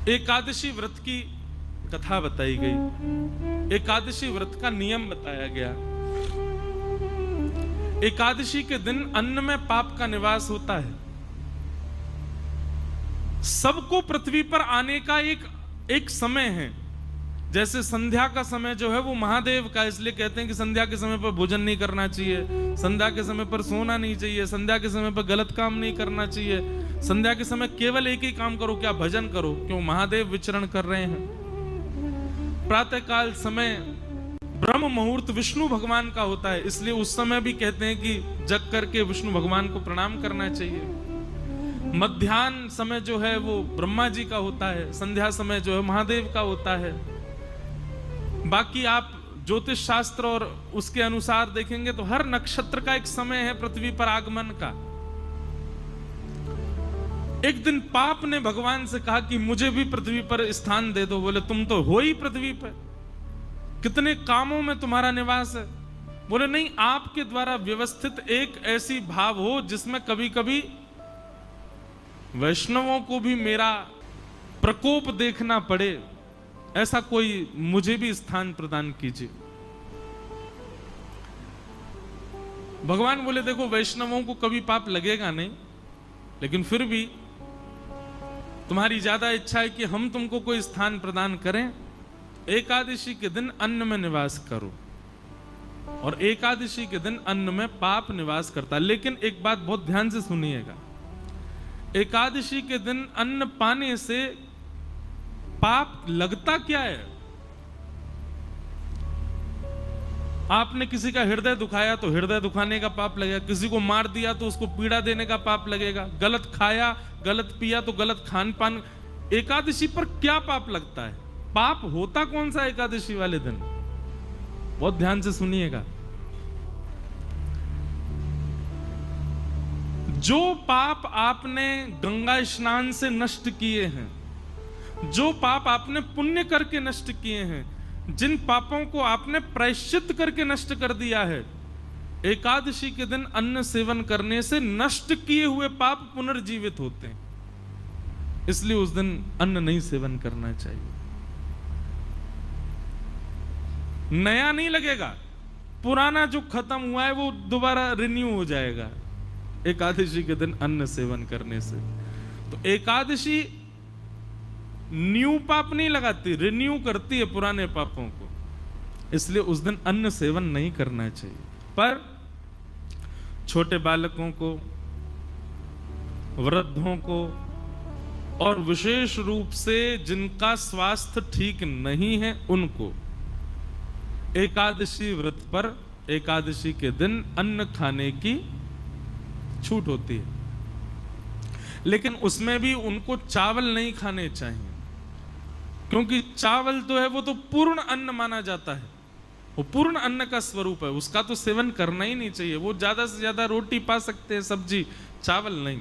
एकादशी व्रत की कथा बताई गई, एकादशी व्रत का नियम बताया गया। एकादशी के दिन अन्न में पाप का निवास होता है। सबको पृथ्वी पर आने का एक समय है। जैसे संध्या का समय जो है वो महादेव का, इसलिए कहते हैं कि संध्या के समय पर भोजन नहीं करना चाहिए, संध्या के समय पर सोना नहीं चाहिए, संध्या के समय पर गलत काम नहीं करना चाहिए, संध्या के समय केवल एक ही काम करो, क्या भजन करो, क्यों महादेव विचरण कर रहे हैं। प्रातःकाल समय ब्रह्म मुहूर्त विष्णु भगवान का होता है, इसलिए उस समय भी कहते हैं कि जग करके विष्णु भगवान को प्रणाम करना चाहिए। मध्याह्न समय जो है वो ब्रह्मा जी का होता है, संध्या समय जो है महादेव का होता है। बाकी आप ज्योतिष शास्त्र और उसके अनुसार देखेंगे तो हर नक्षत्र का एक समय है पृथ्वी पर आगमन का। एक दिन पाप ने भगवान से कहा कि मुझे भी पृथ्वी पर स्थान दे दो। बोले तुम तो हो ही पृथ्वी पर, कितने कामों में तुम्हारा निवास है। बोले नहीं, आपके द्वारा व्यवस्थित एक ऐसी भाव हो जिसमें कभी कभी वैष्णवों को भी मेरा प्रकोप देखना पड़े, ऐसा कोई मुझे भी स्थान प्रदान कीजिए। भगवान बोले देखो, वैष्णवों को कभी पाप लगेगा नहीं, लेकिन फिर भी तुम्हारी ज्यादा इच्छा है कि हम तुमको कोई स्थान प्रदान करें। एकादशी के दिन अन्न में निवास करो, और एकादशी के दिन अन्न में पाप निवास करता है। लेकिन एक बात बहुत ध्यान से सुनिएगा, एकादशी के दिन अन्न पाने से पाप लगता क्या है। आपने किसी का हृदय दुखाया तो हृदय दुखाने का पाप लगेगा, किसी को मार दिया तो उसको पीड़ा देने का पाप लगेगा, गलत खाया गलत पिया तो गलत खान पान। एकादशी पर क्या पाप लगता है? पाप होता कौन सा एकादशी वाले दिन? बहुत ध्यान से सुनिएगा। जो पाप आपने गंगा स्नान से नष्ट किए हैं, जो पाप आपने पुण्य करके नष्ट किए हैं, जिन पापों को आपने प्रायश्चित करके नष्ट कर दिया है, एकादशी के दिन अन्न सेवन करने से नष्ट किए हुए पाप पुनर्जीवित होते हैं। इसलिए उस दिन अन्न नहीं सेवन करना चाहिए। नया नहीं लगेगा, पुराना जो खत्म हुआ है वो दोबारा रिन्यू हो जाएगा एकादशी के दिन अन्न सेवन करने से। तो एकादशी न्यू पाप नहीं लगाती, रिन्यू करती है पुराने पापों को। इसलिए उस दिन अन्न सेवन नहीं करना चाहिए। पर छोटे बालकों को, वृद्धों को, और विशेष रूप से जिनका स्वास्थ्य ठीक नहीं है उनको एकादशी व्रत पर एकादशी के दिन अन्न खाने की छूट होती है। लेकिन उसमें भी उनको चावल नहीं खाने चाहिए, क्योंकि चावल तो है वो तो पूर्ण अन्न माना जाता है, वो पूर्ण अन्न का स्वरूप है, उसका तो सेवन करना ही नहीं चाहिए। वो ज्यादा से ज्यादा रोटी पा सकते हैं, सब्जी, चावल नहीं।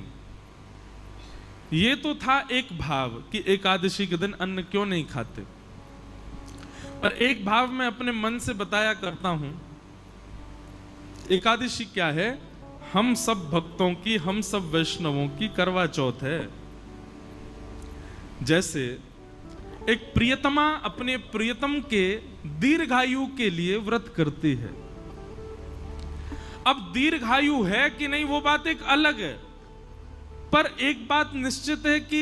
ये तो था एक भाव कि एकादशी के दिन अन्न क्यों नहीं खाते। पर एक भाव मैं अपने मन से बताया करता हूं। एकादशी क्या है? हम सब भक्तों की, हम सब वैष्णवों की करवा चौथ है। जैसे एक प्रियतमा अपने प्रियतम के दीर्घायु के लिए व्रत करती है। अब दीर्घायु है कि नहीं वो बात एक अलग है, पर एक बात निश्चित है कि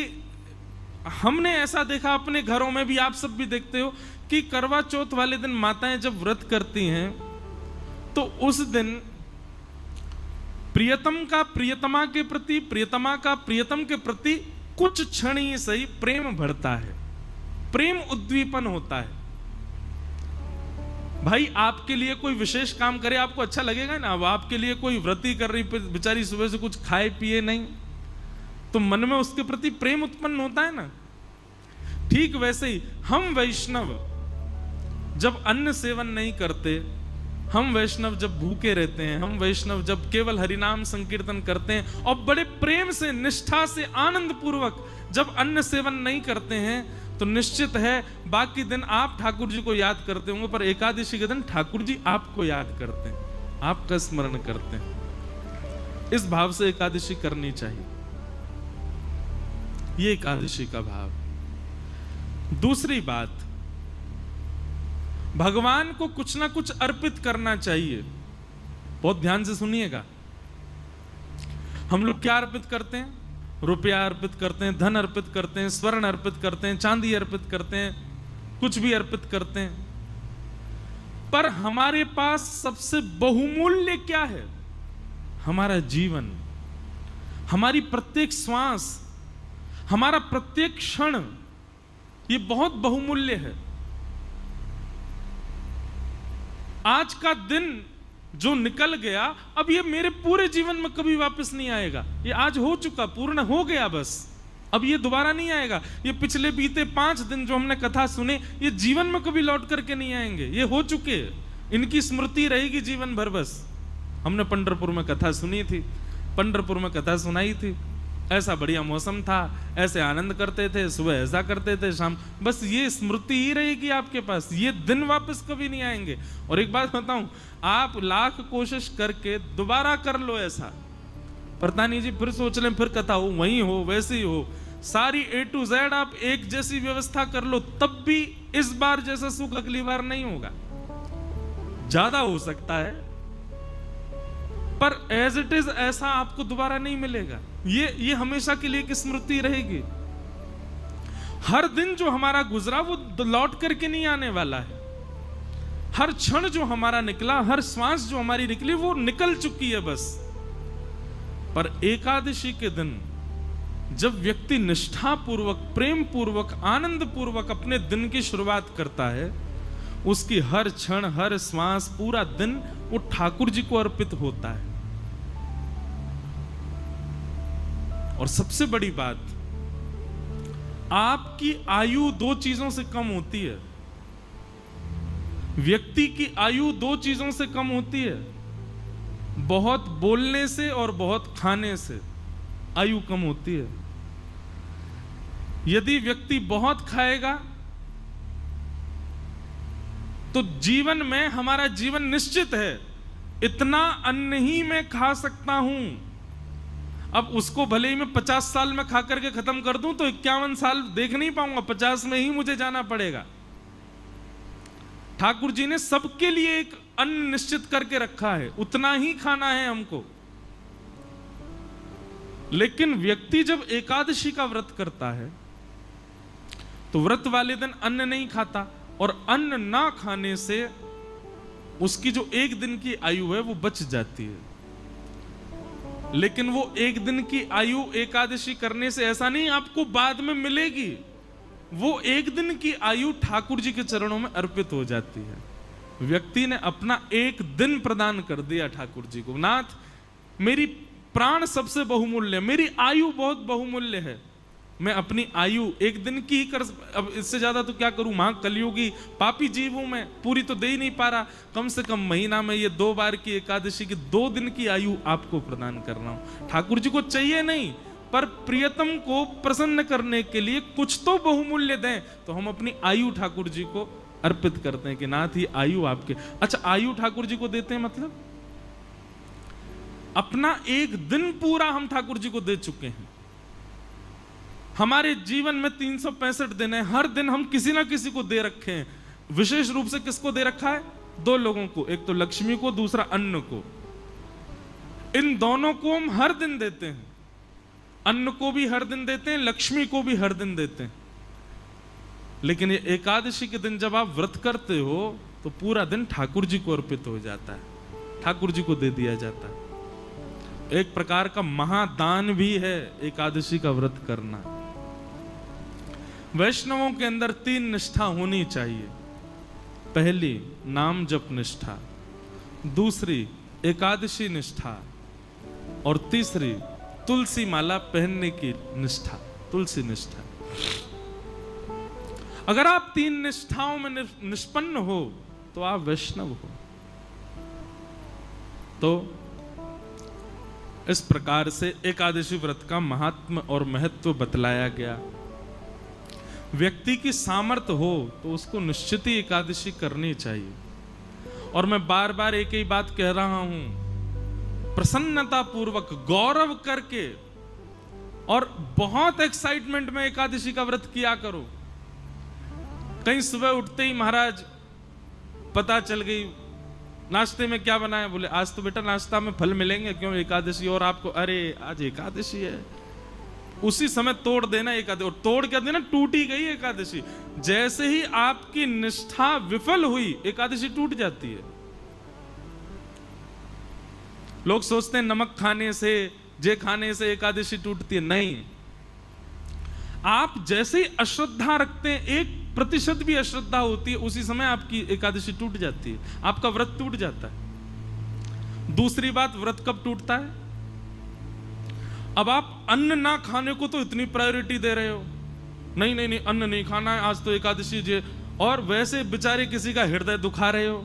हमने ऐसा देखा अपने घरों में भी, आप सब भी देखते हो कि करवा चौथ वाले दिन माताएं जब व्रत करती हैं तो उस दिन प्रियतम का प्रियतमा के प्रति, प्रियतमा का प्रियतम के प्रति कुछ क्षण ही सही प्रेम बढ़ता है, प्रेम उद्दीपन होता है। भाई आपके लिए कोई विशेष काम करे आपको अच्छा लगेगा ना। अब आपके लिए कोई व्रती कर रही बेचारी, सुबह से कुछ खाए पिए नहीं, तो मन में उसके प्रति प्रेम उत्पन्न होता है ना। ठीक वैसे ही हम वैष्णव जब अन्न सेवन नहीं करते, हम वैष्णव जब भूखे रहते हैं, हम वैष्णव जब केवल हरिनाम संकीर्तन करते हैं और बड़े प्रेम से, निष्ठा से, आनंद पूर्वक जब अन्न सेवन नहीं करते हैं, तो निश्चित है बाकी दिन आप ठाकुर जी को याद करते होंगे, पर एकादशी के दिन ठाकुर जी आपको याद करते हैं, आपका स्मरण करते हैं। इस भाव से एकादशी करनी चाहिए। ये एकादशी का भाव। दूसरी बात, भगवान को कुछ ना कुछ अर्पित करना चाहिए। बहुत ध्यान से सुनिएगा। हम लोग क्या अर्पित करते हैं? रुपया अर्पित करते हैं, धन अर्पित करते हैं, स्वर्ण अर्पित करते हैं, चांदी अर्पित करते हैं, कुछ भी अर्पित करते हैं। पर हमारे पास सबसे बहुमूल्य क्या है? हमारा जीवन, हमारी प्रत्येक श्वास, हमारा प्रत्येक क्षण, ये बहुत बहुमूल्य है। आज का दिन जो निकल गया, अब ये मेरे पूरे जीवन में कभी वापस नहीं आएगा। ये आज हो चुका, पूर्ण हो गया, बस अब ये दोबारा नहीं आएगा। ये पिछले बीते 5 दिन जो हमने कथा सुने, ये जीवन में कभी लौट करके नहीं आएंगे। ये हो चुके, इनकी स्मृति रहेगी जीवन भर। बस हमने पंढरपुर में कथा सुनी थी, पंढरपुर में कथा सुनाई थी। ऐसा बढ़िया मौसम था, ऐसे आनंद करते थे, सुबह ऐसा करते थे, शाम, बस ये स्मृति ही रहेगी आपके पास। ये दिन वापस कभी नहीं आएंगे। और एक बात बताऊं, आप लाख कोशिश करके दोबारा कर लो ऐसा, प्रधानी जी फिर सोच लें, फिर कथा हो, वही हो, वैसी हो, सारी A to Z आप एक जैसी व्यवस्था कर लो, तब भी इस बार जैसा सुख अगली बार नहीं होगा। ज्यादा हो सकता है, पर एज इट इज ऐसा आपको दोबारा नहीं मिलेगा। ये हमेशा के लिए एक स्मृति रहेगी। हर दिन जो हमारा गुजरा वो लौट करके नहीं आने वाला है। हर क्षण जो हमारा निकला, हर श्वास जो हमारी निकली, वो निकल चुकी है बस। पर एकादशी के दिन जब व्यक्ति निष्ठा पूर्वक, प्रेम पूर्वक, आनंद पूर्वक अपने दिन की शुरुआत करता है, उसकी हर क्षण, हर श्वास, पूरा दिन वो ठाकुर जी को अर्पित होता है। और सबसे बड़ी बात, आपकी आयु 2 चीजों से कम होती है। व्यक्ति की आयु 2 चीजों से कम होती है, बहुत बोलने से और बहुत खाने से आयु कम होती है। यदि व्यक्ति बहुत खाएगा तो जीवन में, हमारा जीवन निश्चित है, इतना अन्न ही मैं खा सकता हूं। अब उसको भले ही मैं 50 साल में खा करके खत्म कर दूं तो 51 साल देख नहीं पाऊंगा, 50 में ही मुझे जाना पड़ेगा। ठाकुर जी ने सबके लिए एक अन्न निश्चित करके रखा है, उतना ही खाना है हमको। लेकिन व्यक्ति जब एकादशी का व्रत करता है तो व्रत वाले दिन अन्न नहीं खाता, और अन्न ना खाने से उसकी जो 1 दिन की आयु है वो बच जाती है। लेकिन वो 1 दिन की आयु एकादशी करने से ऐसा नहीं आपको बाद में मिलेगी, वो 1 दिन की आयु ठाकुर जी के चरणों में अर्पित हो जाती है। व्यक्ति ने अपना 1 दिन प्रदान कर दिया ठाकुर जी को। नाथ, मेरी प्राण सबसे बहुमूल्य, मेरी आयु बहुत बहुमूल्य है, मैं अपनी आयु 1 दिन की ही कर, अब इससे ज्यादा तो क्या करूं, मां कलयुगी पापी जीव हूं मैं, पूरी तो दे ही नहीं पा रहा। कम से कम महीना में ये 2 बार की एकादशी की 2 दिन की आयु आपको प्रदान कर रहा हूं। ठाकुर जी को चाहिए नहीं, पर प्रियतम को प्रसन्न करने के लिए कुछ तो बहुमूल्य दें, तो हम अपनी आयु ठाकुर जी को अर्पित करते हैं कि नाथ ये आयु आपके। अच्छा, आयु ठाकुर जी को देते हैं मतलब अपना 1 दिन पूरा हम ठाकुर जी को दे चुके हैं। हमारे जीवन में 365 दिन है, हर दिन हम किसी ना किसी को दे रखे हैं। विशेष रूप से किसको दे रखा है? 2 लोगों को, एक तो लक्ष्मी को, दूसरा अन्न को। इन दोनों को हम हर दिन देते हैं, अन्न को भी हर दिन देते हैं, लक्ष्मी को भी हर दिन देते हैं। लेकिन ये एकादशी के दिन जब आप व्रत करते हो तो पूरा दिन ठाकुर जी को अर्पित हो जाता है, ठाकुर जी को दे दिया जाता है। एक प्रकार का महादान भी है एकादशी का व्रत करना। वैष्णवों के अंदर 3 निष्ठा होनी चाहिए। पहली नाम जप निष्ठा, दूसरी एकादशी निष्ठा, और तीसरी तुलसी माला पहनने की निष्ठा, तुलसी निष्ठा। अगर आप 3 निष्ठाओं में निष्पन्न हो तो आप वैष्णव हो। तो इस प्रकार से एकादशी व्रत का महात्म और महत्व बतलाया गया। व्यक्ति की सामर्थ्य हो तो उसको निश्चित ही एकादशी करनी चाहिए। और मैं बार बार एक ही बात कह रहा हूं, प्रसन्नता पूर्वक, गौरव करके और बहुत एक्साइटमेंट में एकादशी का व्रत किया करो। कहीं सुबह उठते ही महाराज पता चल गई नाश्ते में क्या बनाया, बोले आज तो बेटा नाश्ता में फल मिलेंगे, क्यों एकादशी, और आपको अरे आज एकादशी है, उसी समय तोड़ देना एकादशी। और तोड़ क्या देना, टूटी गई एकादशी। जैसे ही आपकी निष्ठा विफल हुई एकादशी टूट जाती है। लोग सोचते हैं नमक खाने से, जे खाने से एकादशी टूटती है, नहीं। आप जैसे ही अश्रद्धा रखते हैं, 1% भी अश्रद्धा होती है, उसी समय आपकी एकादशी टूट जाती है, आपका व्रत टूट जाता है। दूसरी बात, व्रत कब टूटता है, अब आप अन्न ना खाने को तो इतनी प्रायोरिटी दे रहे हो, नहीं नहीं नहीं अन्न नहीं खाना है, आज तो एकादशी जे, और वैसे बेचारे किसी का हृदय दुखा रहे हो,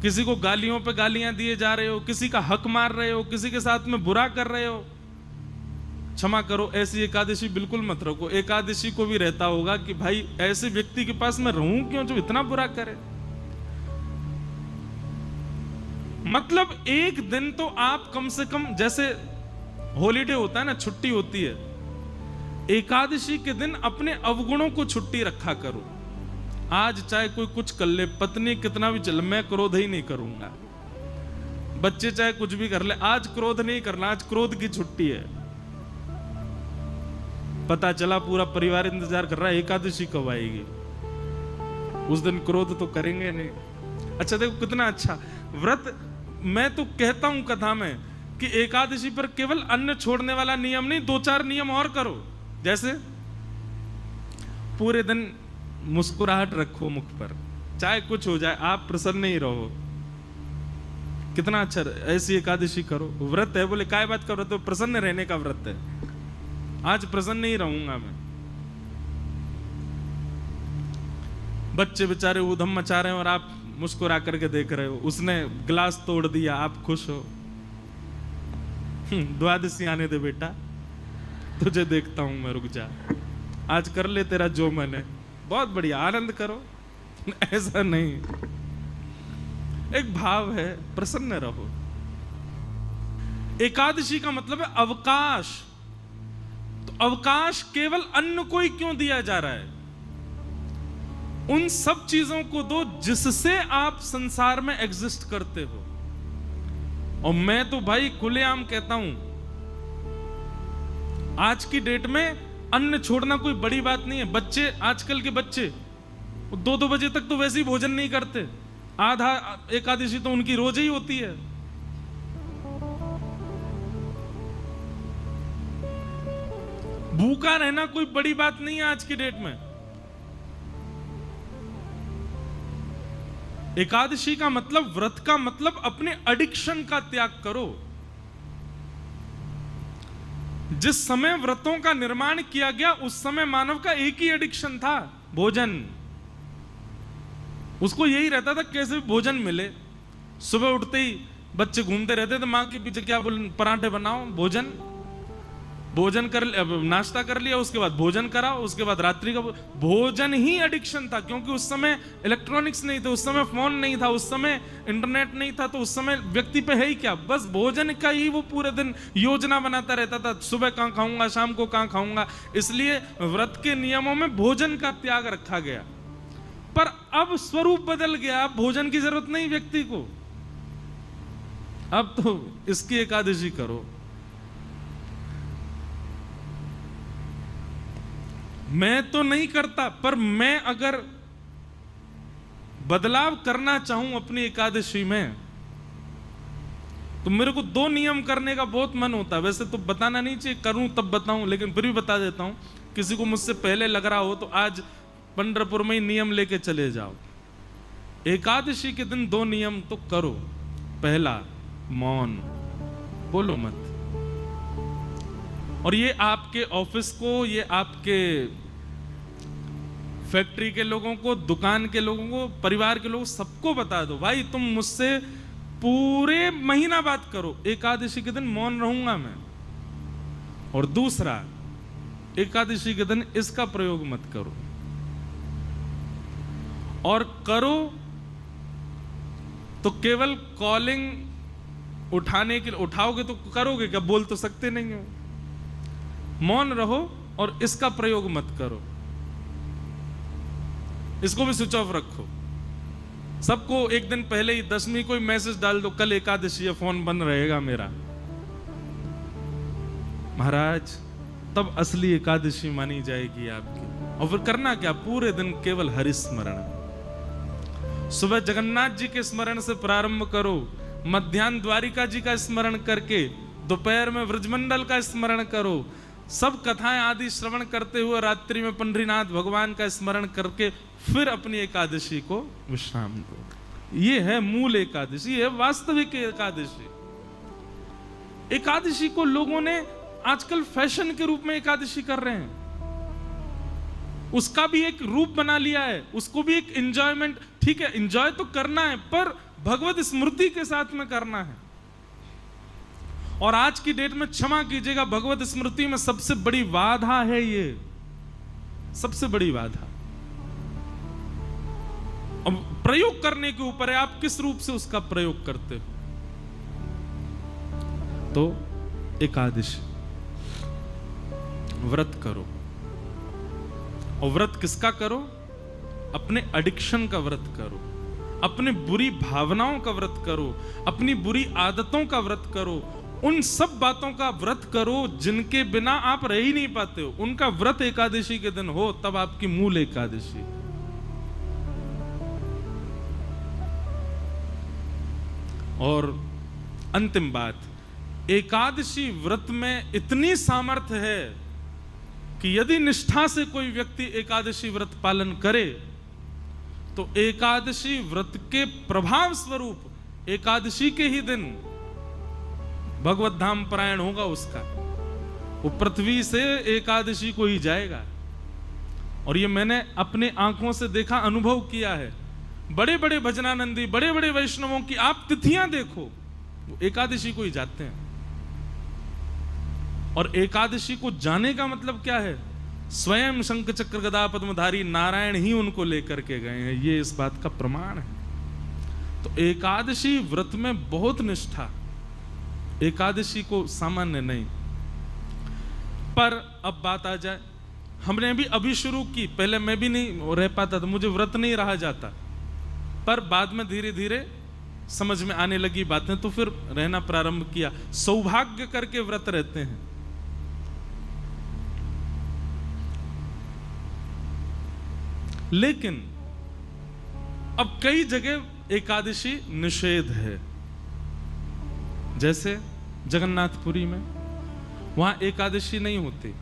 किसी को गालियों पे गालियां दिए जा रहे हो, किसी का हक मार रहे हो, किसी के साथ में बुरा कर रहे हो। क्षमा करो, ऐसी एकादशी बिल्कुल मत रखो। एकादशी को भी रहता होगा कि भाई ऐसे व्यक्ति के पास मैं रहूं क्यों जो इतना बुरा करे। मतलब एक दिन तो आप कम से कम, जैसे हॉलीडे होता है ना, छुट्टी होती है, एकादशी के दिन अपने अवगुणों को छुट्टी रखा करो। आज चाहे कोई कुछ कर ले, पत्नी कितना भी चल, मैं क्रोध ही नहीं करूंगा, बच्चे चाहे कुछ भी कर ले, आज क्रोध नहीं करना, आज क्रोध की छुट्टी है। पता चला पूरा परिवार इंतजार कर रहा है एकादशी कब आएगी, उस दिन क्रोध तो करेंगे नहीं। अच्छा देखो कितना अच्छा व्रत। मैं तो कहता हूं कथा में कि एकादशी पर केवल अन्न छोड़ने वाला नियम नहीं, 2-4 नियम और करो। जैसे पूरे दिन मुस्कुराहट रखो मुख पर, चाहे कुछ हो जाए आप प्रसन्न ही रहो। कितना अच्छा, ऐसी एकादशी करो। व्रत है, बोले काय बात करो, तो प्रसन्न रहने का व्रत है, आज प्रसन्न ही रहूंगा मैं। बच्चे बेचारे ऊधम मचा रहे हैं और आप मुस्कुरा करके देख रहे हो, उसने गिलास तोड़ दिया, आप खुश हो। द्वादशी आने दे बेटा, तुझे देखता हूं मैं, रुक जा, आज कर ले तेरा जो मन है, बहुत बढ़िया, आनंद करो। ऐसा नहीं, एक भाव है, प्रसन्न रहो। एकादशी का मतलब है अवकाश। तो अवकाश केवल अन्न को ही क्यों दिया जा रहा है, उन सब चीजों को दो जिससे आप संसार में एग्जिस्ट करते हो। और मैं तो भाई खुलेआम कहता हूं, आज की डेट में अन्न छोड़ना कोई बड़ी बात नहीं है। बच्चे, आजकल के बच्चे 2-2 बजे तक तो वैसे ही भोजन नहीं करते, आधा एकादशी तो उनकी रोज ही होती है। भूखा रहना कोई बड़ी बात नहीं है आज की डेट में। एकादशी का मतलब, व्रत का मतलब अपने एडिक्शन का त्याग करो। जिस समय व्रतों का निर्माण किया गया उस समय मानव का एक ही एडिक्शन था, भोजन। उसको यही रहता था कैसे भी भोजन मिले। सुबह उठते ही बच्चे घूमते रहते थे मां के पीछे, क्या बोल, पराठे बनाओ, भोजन, भोजन कर, नाश्ता कर लिया, उसके बाद भोजन कराओ, उसके बाद रात्रि का भोजन ही एडिक्शन था। क्योंकि उस समय इलेक्ट्रॉनिक्स नहीं थे, उस समय फोन नहीं था, उस समय इंटरनेट नहीं था, तो उस समय व्यक्ति पे है ही क्या, बस भोजन का ही वो पूरे दिन योजना बनाता रहता था, सुबह कहां खाऊंगा, शाम को कहां खाऊंगा। इसलिए व्रत के नियमों में भोजन का त्याग रखा गया। पर अब स्वरूप बदल गया, अब भोजन की जरूरत नहीं व्यक्ति को, अब तो इसकी एकादशी करो। मैं तो नहीं करता, पर मैं अगर बदलाव करना चाहूं अपनी एकादशी में, तो मेरे को 2 नियम करने का बहुत मन होता है। वैसे तो बताना नहीं चाहिए, करूं तब बताऊं, लेकिन फिर भी बता देता हूं। किसी को मुझसे पहले लग रहा हो तो आज पंढरपुर में ही नियम लेके चले जाओ। एकादशी के दिन 2 नियम तो करो। पहला, मौन, बोलो मत। और ये आपके ऑफिस को, ये आपके फैक्ट्री के लोगों को, दुकान के लोगों को, परिवार के लोगों, सबको बता दो, भाई तुम मुझसे पूरे महीना बात करो, एकादशी के दिन मौन रहूंगा मैं। और दूसरा, एकादशी के दिन इसका प्रयोग मत करो, और करो तो केवल कॉलिंग उठाने के लिए उठाओगे तो करोगे क्या, बोल तो सकते नहीं हो। मौन रहो और इसका प्रयोग मत करो। इसको भी स्विच ऑफ रखो। सबको एक दिन पहले ही 10वीं को मैसेज डाल दो, कल एकादशी है, फोन बंद रहेगा मेरा। महाराज तब असली एकादशी मानी जाएगी आपकी। और फिर करना क्या, पूरे दिन केवल हरि स्मरण। सुबह जगन्नाथ जी के स्मरण से प्रारंभ करो, मध्याह्न द्वारिका जी का स्मरण करके, दोपहर में व्रजमंडल का स्मरण करो, सब कथाएं आदि श्रवण करते हुए रात्रि में पंडरीनाथ भगवान का स्मरण करके फिर अपनी एकादशी को विश्राम दो। ये है मूल एकादशी, ये है वास्तविक एकादशी। एकादशी को लोगों ने आजकल फैशन के रूप में एकादशी कर रहे हैं, उसका भी एक रूप बना लिया है, उसको भी एक एंजॉयमेंट। ठीक है, एंजॉय तो करना है, पर भगवत स्मृति के साथ में करना है। और आज की डेट में क्षमा कीजिएगा, भगवत स्मृति में सबसे बड़ी बाधा है ये, सबसे बड़ी बाधा। अब प्रयोग करने के ऊपर है, आप किस रूप से उसका प्रयोग करते हो। तो एकादशी व्रत करो, और व्रत किसका करो, अपने एडिक्शन का व्रत करो, अपने बुरी भावनाओं का व्रत करो, अपनी बुरी आदतों का व्रत करो, उन सब बातों का व्रत करो जिनके बिना आप रह ही नहीं पाते हो, उनका व्रत एकादशी के दिन हो, तब आपकी मूल एकादशी। और अंतिम बात, एकादशी व्रत में इतनी सामर्थ्य है कि यदि निष्ठा से कोई व्यक्ति एकादशी व्रत पालन करे तो एकादशी व्रत के प्रभाव स्वरूप एकादशी के ही दिन भगवत धाम परायण होगा उसका, वो पृथ्वी से एकादशी को ही जाएगा। और ये मैंने अपने आंखों से देखा, अनुभव किया है। बड़े बड़े भजनानंदी, बड़े बड़े वैष्णवों की आप तिथियां देखो, वो एकादशी को ही जाते हैं। और एकादशी को जाने का मतलब क्या है, स्वयं शंख चक्र गदा पद्मधारी नारायण ही उनको लेकर के गए हैं, ये इस बात का प्रमाण है। तो एकादशी व्रत में बहुत निष्ठा, एकादशी को सामान्य नहीं। पर अब बात आ जाए, हमने भी अभी शुरू की, पहले मैं भी नहीं रह पाता था, मुझे व्रत नहीं रहा जाता, पर बाद में धीरे धीरे समझ में आने लगी बातें, तो फिर रहना प्रारंभ किया। सौभाग्य करके व्रत रहते हैं। लेकिन अब कई जगह एकादशी निषेध है, जैसे जगन्नाथपुरी में वहां एकादशी नहीं होती,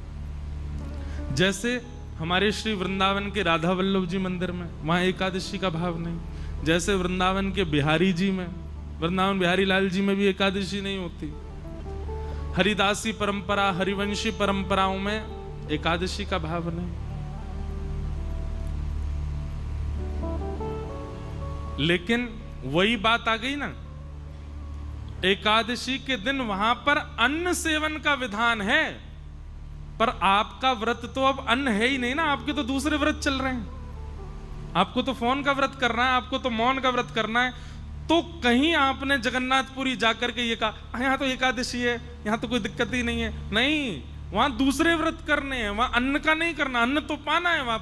जैसे हमारे श्री वृंदावन के राधा वल्लभ जी मंदिर में वहां एकादशी का भाव नहीं, जैसे वृंदावन के बिहारी जी में, वृंदावन बिहारी लाल जी में भी एकादशी नहीं होती। हरिदासी परंपरा, हरिवंशी परंपराओं में एकादशी का भाव नहीं। लेकिन वही बात आ गई ना, एकादशी के दिन वहां पर अन्न सेवन का विधान है, पर आपका व्रत तो अब अन्न है ही नहीं ना, आपके तो दूसरे व्रत चल रहे हैं। आपको तो फोन का व्रत करना है, आपको तो मौन का व्रत करना है। तो कहीं आपने जगन्नाथपुरी जाकर के ये कहा यहां तो एकादशी है, यहां तो कोई दिक्कत ही नहीं है, नहीं, वहां दूसरे व्रत करने हैं, वहां अन्न का नहीं करना, अन्न तो पाना है वहां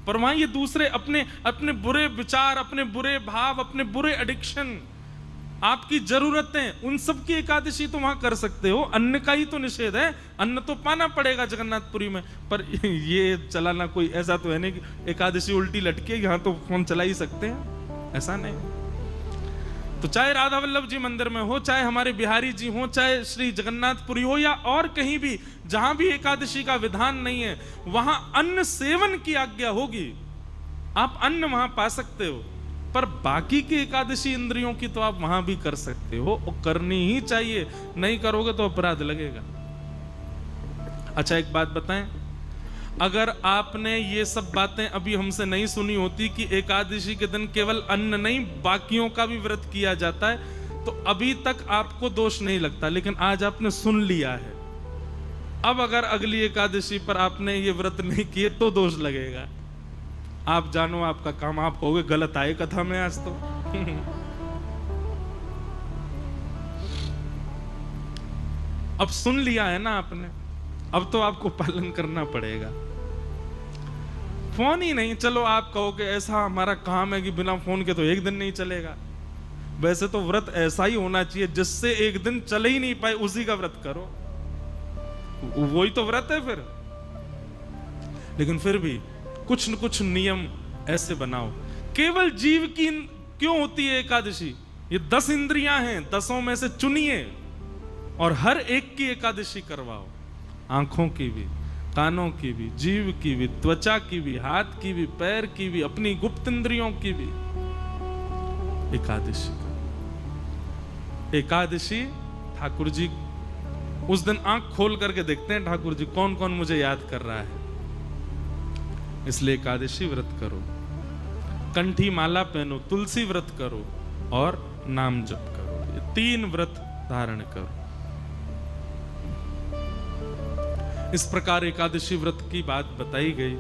पर वहां ये दूसरे अपने अपने बुरे विचार, अपने बुरे भाव, अपने बुरे एडिक्शन, आपकी जरूरतें, उन सब की एकादशी तो वहां कर सकते हो। अन्न का ही तो निषेध है, अन्न तो पाना पड़ेगा जगन्नाथपुरी में। पर ये चलाना कोई ऐसा तो है नहीं कि एकादशी उल्टी लटके, यहां तो फोन चला ही सकते हैं, ऐसा नहीं। तो चाहे राधा वल्लभ जी मंदिर में हो, चाहे हमारे बिहारी जी हो, चाहे श्री जगन्नाथपुरी हो, या और कहीं भी जहां भी एकादशी का विधान नहीं है, वहां अन्न सेवन की आज्ञा होगी, आप अन्न वहां पा सकते हो। पर बाकी की एकादशी इंद्रियों की तो आप वहां भी कर सकते हो, और करनी ही चाहिए, नहीं करोगे तो अपराध लगेगा। अच्छा एक बात बताएं, अगर आपने ये सब बातें अभी हमसे नहीं सुनी होती कि एकादशी के दिन केवल अन्न नहीं बाकियों का भी व्रत किया जाता है, तो अभी तक आपको दोष नहीं लगता। लेकिन आज आपने सुन लिया है, अब अगर अगली एकादशी पर आपने ये व्रत नहीं किए तो दोष लगेगा। आप जानो आपका काम आप होगे, गलत आए कथा में आज तो। अब सुन लिया है ना आपने, अब तो आपको पालन करना पड़ेगा। फोन ही नहीं, चलो आप कहो कि ऐसा हमारा काम है कि बिना फोन के तो एक दिन नहीं चलेगा। वैसे तो व्रत ऐसा ही होना चाहिए जिससे एक दिन चले ही नहीं पाए उसी का व्रत करो, वही तो व्रत है फिर। लेकिन फिर भी कुछ न कुछ नियम ऐसे बनाओ। केवल जीव की क्यों होती है एकादशी? ये 10 इंद्रियां हैं, 10 में से चुनिए और हर एक की एकादशी करवाओ। आंखों की भी, कानों की भी, जीव की भी, त्वचा की भी, हाथ की भी, पैर की भी, अपनी गुप्त इंद्रियों की भी एकादशी करो। एकादशी ठाकुर जी उस दिन आंख खोल करके देखते हैं ठाकुर जी कौन कौन मुझे याद कर रहा है। इसलिए एकादशी व्रत करो, कंठी माला पहनो, तुलसी व्रत करो और नाम जप करो। ये 3 व्रत धारण करो। इस प्रकार एकादशी व्रत की बात बताई गई।